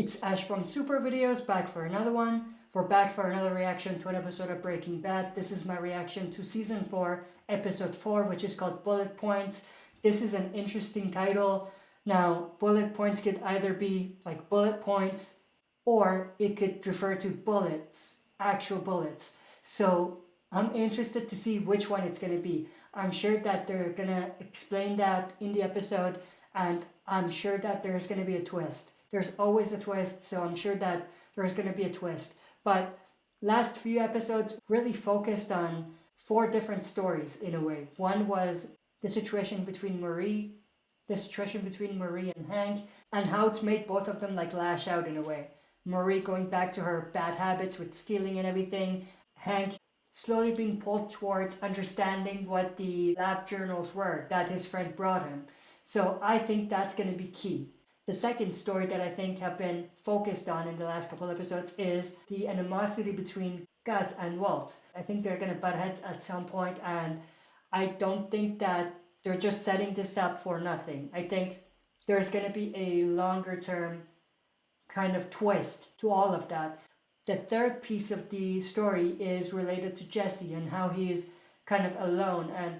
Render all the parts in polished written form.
It's Ash from Super Videos, back for another one. We're back for another reaction to an episode of Breaking Bad. This is my reaction to Season 4, Episode 4, which is called Bullet Points. This is an interesting title. Now, bullet points could either be like bullet points, or it could refer to bullets, actual bullets. So I'm interested to see which one it's going to be. I'm sure that they're going to explain that in the episode, and I'm sure that there's going to be a twist. There's always a twist, so I'm sure that there's going to be a twist. But last few episodes really focused on 4 different stories in a way. One was the situation between Marie and Hank, and how it's made both of them like lash out in a way. Marie going back to her bad habits with stealing and everything. Hank slowly being pulled towards understanding what the lab journals were that his friend brought him. So I think that's going to be key. The second story that I think have been focused on in the last couple episodes is the animosity between Gus and Walt. I think they're going to butt heads at some point, and I don't think that they're just setting this up for nothing. I think there's going to be a longer term kind of twist to all of that. The third piece of the story is related to Jesse and how he is kind of alone and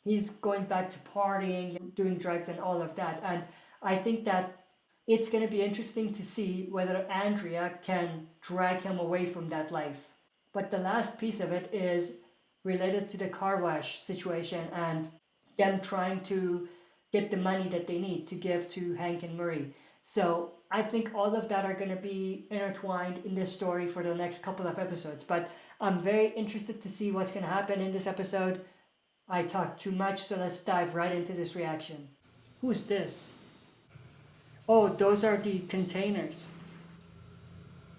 he's going back to partying, doing drugs and all of that. And I think that it's going to be interesting to see whether Andrea can drag him away from that life. But the last piece of it is related to the car wash situation and them trying to get the money that they need to give to Hank and Marie. So I think all of that are going to be intertwined in this story for the next couple of episodes. But I'm very interested to see what's going to happen in this episode. I talked too much, so let's dive right into this reaction. Who is this? Oh, those are the containers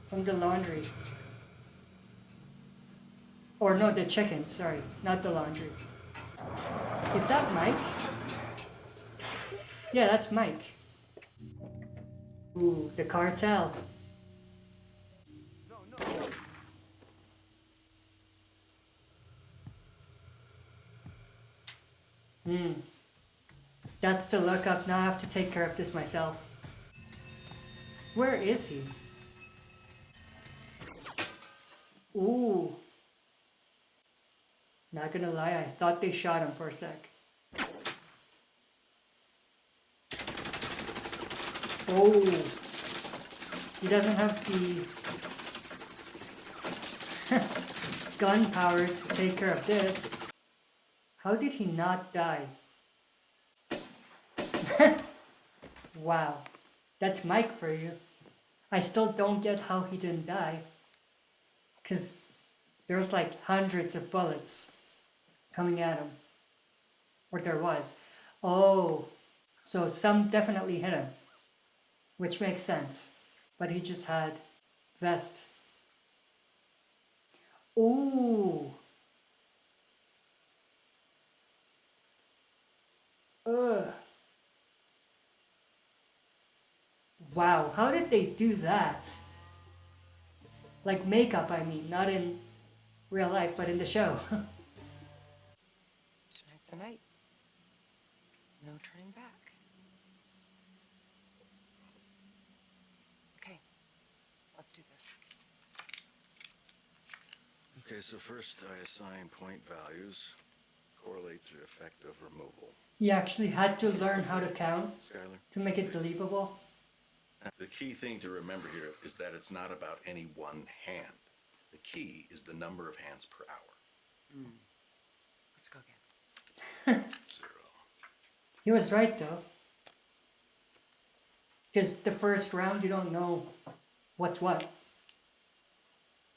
from the laundry. Or no, the chickens, sorry, not the laundry. Is that Mike? Yeah, that's Mike. Ooh, the cartel. That's the lookup. Now I have to take care of this myself. Where is he? Ooh. Not gonna lie, I thought they shot him for a sec. Oh. He doesn't have the gunpowder to take care of this. How did he not die? Wow. That's Mike for you. I still don't get how he didn't die. Because there's like hundreds of bullets coming at him. Or there was. Oh. So some definitely hit him. Which makes sense. But he just had vest. Ooh. Ugh. Wow, how did they do that? Like makeup, I mean, not in real life, but in the show. Tonight's the night. No turning back. Okay, let's do this. Okay, so first I assign point values, correlate to the effect of removal. He actually had to learn how to count Skylar? to make it believable. The key thing to remember here is that it's not about any one hand. The key is the number of hands per hour. Let's go again. 0. He was right though. Because the first round, you don't know what's what.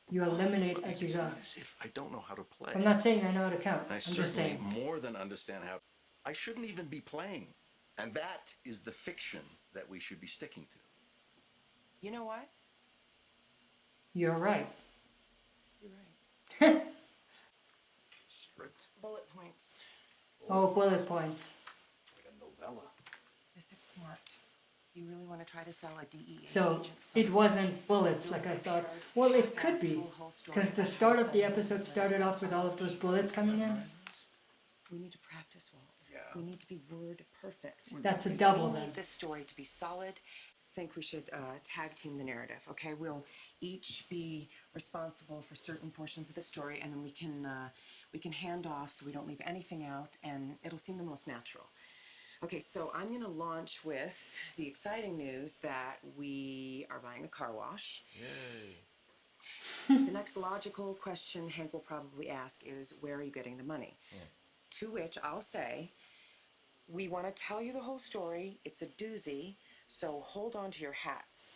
You eliminate as you go. As if I don't know how to play. I'm not saying I know how to count. I I'm certainly just saying. more than understand how. I shouldn't even be playing. And that is the fiction that we should be sticking to. You know what? You're right. You're right. Script Bullet points. Oh, bullet points. like a novella. This is smart. You really want to try to sell a DEA So agent something. it wasn't bullets like I thought. Well, it could be. Because the start of the episode started off with all of those bullets coming in. We need to practice, Walt. Yeah. We need to be word perfect. That's a double We then. need this story to be solid, think we should tag team the narrative, okay? We'll each be responsible for certain portions of the story, and then we can hand off so we don't leave anything out, and it'll seem the most natural. Okay, so I'm gonna launch with the exciting news that we are buying a car wash. Yay. The next logical question Hank will probably ask is, where are you getting the money? To which I'll say, we want to tell you the whole story. It's a doozy, so hold on to your hats.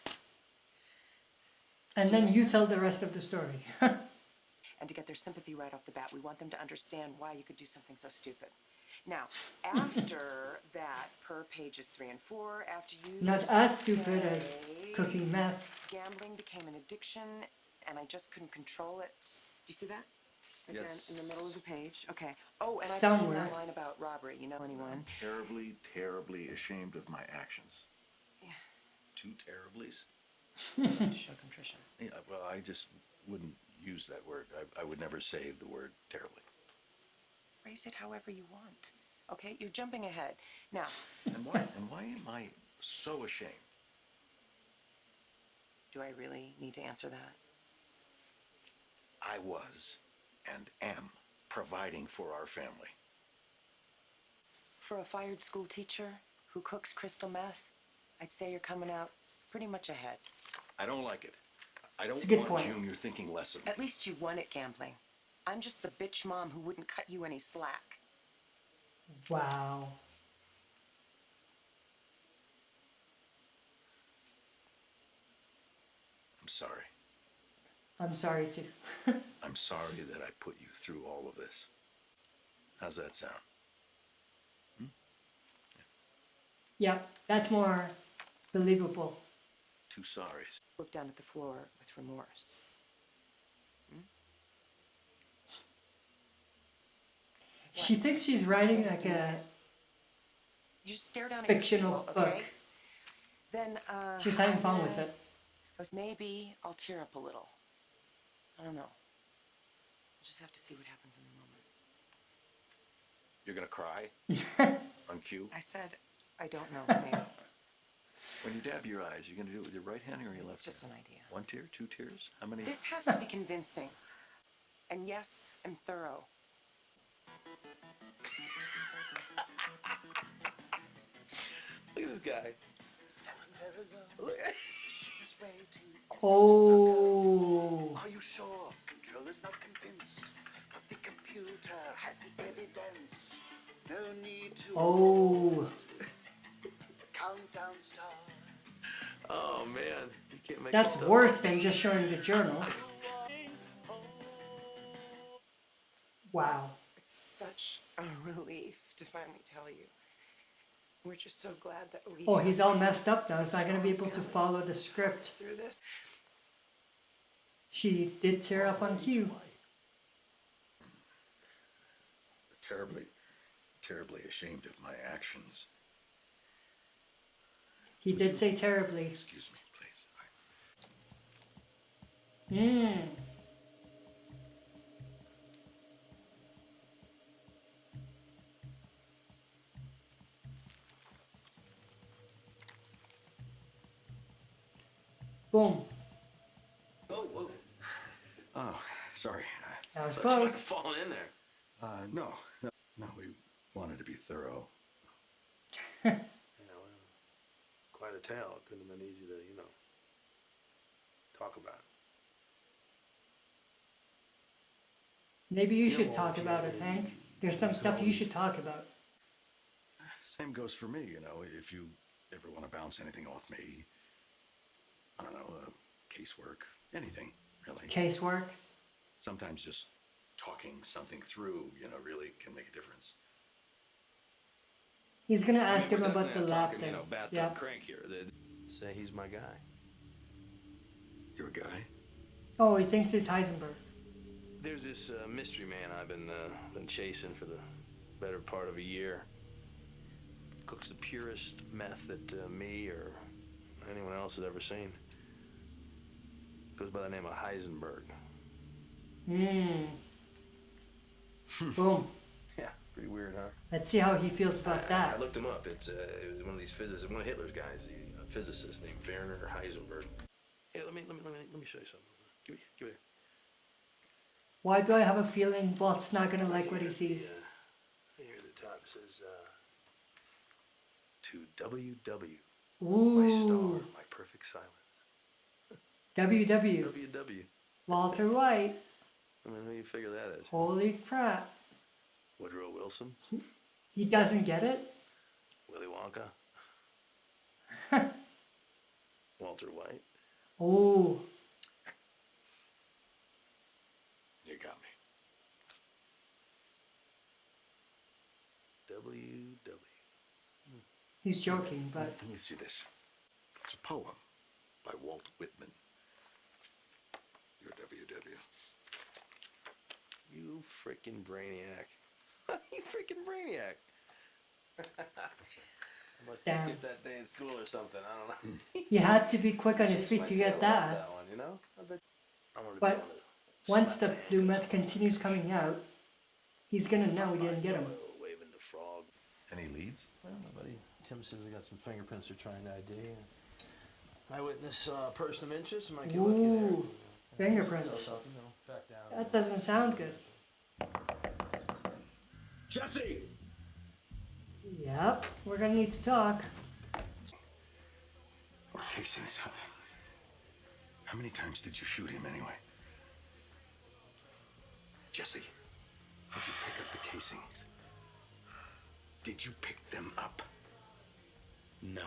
And then you tell the rest of the story. And to get their sympathy right off the bat, we want them to understand why you could do something so stupid. Now, after that, per pages 3 and 4, after you Not as stupid as say, cooking meth. gambling became an addiction, and I just couldn't control it. You see that? Again, Yes. in the middle of the page. Okay. Oh, and I put in Somewhere. that line about robbery. You know anyone? I'm terribly, terribly ashamed of my actions. Yeah. 2 terriblies? Just to show contrition. Yeah, well, I just wouldn't use that word. I would never say the word terribly. Phrase it however you want. Okay? You're jumping ahead. Now, And why am I so ashamed? do I really need to answer that? I was and am providing for our family. For a fired school teacher who cooks crystal meth, I'd say you're coming out pretty much ahead. I don't like it. I don't It's a good want point. Junior thinking less of me. At least you won at gambling. I'm just the bitch mom who wouldn't cut you any slack. Wow. I'm sorry. I'm sorry too. I'm sorry that I put you through all of this. How's that sound? Yeah, that's more believable. 2 sorries. Look down at the floor with remorse. She thinks she's writing like a You just stare down at fictional your people, book. okay? Then, She's having fun with it. Maybe I'll tear up a little. I don't know. We'll just have to see what happens in the moment. You're gonna cry? On cue? I said, I don't know. Maybe. When you dab your eyes, you're gonna do it with your right hand or your left It's just hand? an idea. 1 tear? 2 tears? How many? This has to be convincing. And yes, I'm thorough. Look at this guy. Standing there alone, she's waiting. Oh. Are you sure? Controller's not convinced, but the computer has the evidence. No need to. Oh. The countdown starts. Oh man, you can't make That's this up. worse than just showing the journal. Wow. It's such a relief to finally tell you. We're just so glad that we Oh, he's all messed up now. He's not going to be able to follow the script. through this. She did tear up on cue. Terribly, terribly ashamed of my actions. He did say terribly. Excuse me, please. Mmm. Boom. Oh, whoa. Oh, sorry. That was Thought you might have close. fallen in there. No, we wanted to be thorough. Yeah, well, quite a tale. It couldn't have been easy to, talk about. Maybe you Yeah, should well, talk if about you- it, Hank. There's some stuff you should talk about. Same goes for me, if you ever want to bounce anything off me, I don't know, casework, anything, really. Casework. Sometimes just talking something through, really can make a difference. He's gonna ask We're him about the definitely lab not thing. talking, bathtub Yeah. crank here. Say he's my guy. You're a guy? Oh, he thinks he's Heisenberg. There's this mystery man I've been chasing for the better part of a year. Cooks the purest meth that me or anyone else has ever seen. Goes by the name of Heisenberg. Mmm. Boom. Yeah, Pretty weird, huh? Let's see how he feels about I that. looked him up. It was one of these physicists, one of Hitler's guys, a physicist named Werner Heisenberg. Hey, let me show you something. Give it here. Why do I have a feeling Walt's not gonna like what he Here, sees? Here at the top it says, to WW, my Ooh, star, my perfect silence. WW, WW. Walter White. I mean, who do you figure that is? Holy crap. Woodrow Wilson? He doesn't get it? Willy Wonka? Walter White? Oh, You got me. WW. he's joking, but Let me see this. It's a poem by Walt Whitman. Your WW. You freaking brainiac. You freaking brainiac. I must have Damn. skipped that day in school or something. I don't know. he had to be quick on his feet to get that. That one, you know? I bet I'm gonna But be able to once the slap my blue hand meth continues coming out, he's gonna know we didn't get him. waving the frog. Any leads? Well, my buddy Tim says they got some fingerprints they're trying to ID. Eyewitness person of interest might get lucky there. Ooh, fingerprints. Track down. That doesn't sound good. Jesse! Yep, we're gonna need to talk. Or casings. How many times did you shoot him anyway? Jesse, did you pick up the casings? Did you pick them up? No.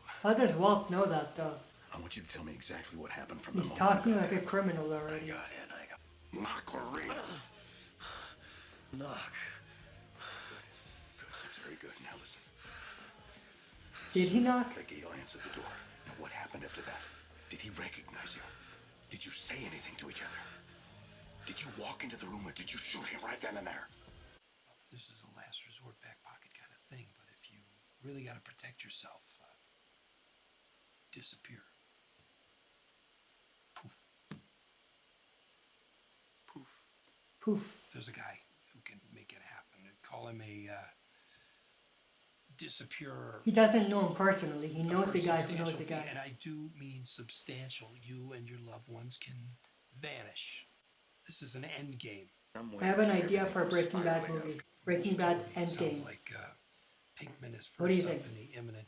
How How does Walt know that though? I want you to tell me exactly what happened from He's the moment talking you got like a there. criminal I already. got in, I got... Mockery! Knock. Good, that's very good. Now listen. Did he knock? Gale answered the door. Now what happened after that? Did he recognize you? Did you say anything to each other? Did you walk into the room or did you shoot him right then and there? This is a last resort back pocket kind of thing, but if you really got to protect yourself, disappear. Poof. Poof. Poof. There's a guy who can make it happen. Call him a disappearer. He doesn't know him personally. He knows the For guy who knows the substantial guy. fee, and I do mean substantial. You and your loved ones can vanish. This is an end game. I have an idea for a Breaking Bad movie. Breaking Bad Sounds Endgame. like Pinkman is What do you first up think? in the imminent.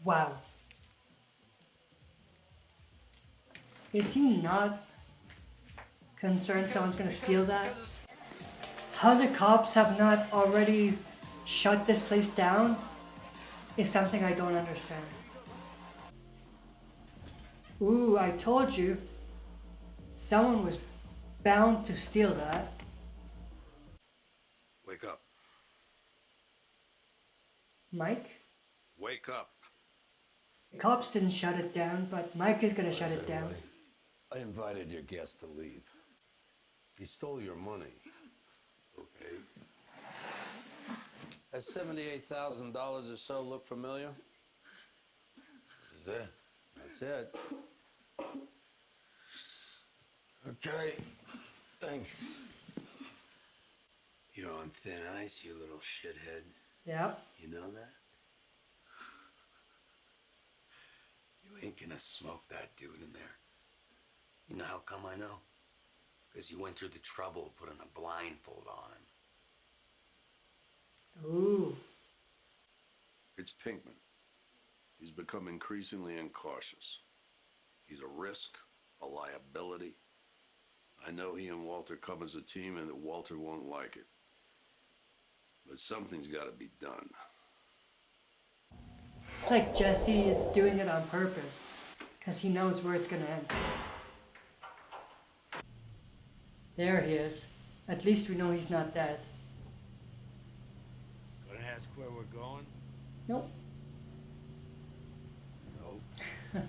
Wow. Is he not concerned someone's gonna steal that? How the cops have not already shut this place down is something I don't understand. Ooh, I told you. Someone was bound to steal that. Wake up. Mike? Wake up. The cops didn't shut it down, but Mike is gonna shut it down. I invited your guest to leave. He stole your money. Okay. That $78,000 or so look familiar? This is it. That's it. Okay, thanks. You're on thin ice, you little shithead. Yep. You know that? You ain't gonna smoke that dude in there. You know how come I know? Because you went through the trouble of putting a blindfold on him. Ooh. It's Pinkman. He's become increasingly incautious. He's a risk, a liability. I know he and Walter come as a team and that Walter won't like it. But something's got to be done. It's like Jesse is doing it on purpose, because he knows where it's gonna end. There he is. At least we know he's not dead. Gonna ask where we're going? Nope. No.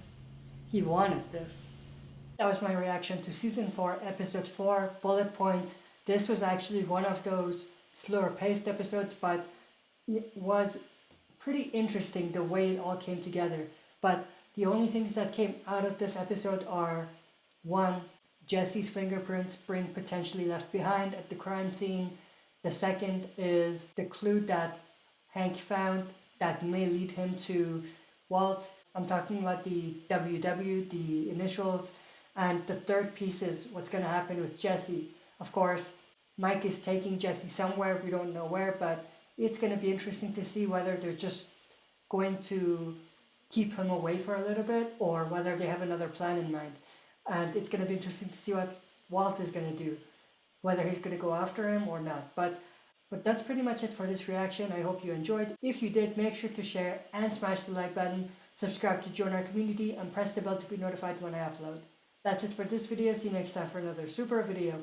He wanted this. That was my reaction to Season 4, Episode 4, Bullet Points. This was actually one of those slower paced episodes, but it was pretty interesting the way it all came together. But the only things that came out of this episode are, one, Jesse's fingerprints being potentially left behind at the crime scene. The second is the clue that Hank found that may lead him to Walt. I'm talking about the WW, the initials. And the third piece is what's going to happen with Jesse. Of course, Mike is taking Jesse somewhere, we don't know where, but it's going to be interesting to see whether they're just going to keep him away for a little bit or whether they have another plan in mind. And it's going to be interesting to see what Walt is going to do, whether he's going to go after him or not. But that's pretty much it for this reaction. I hope you enjoyed. If you did, make sure to share and smash the like button, subscribe to join our community, and press the bell to be notified when I upload. That's it for this video. See you next time for another super video.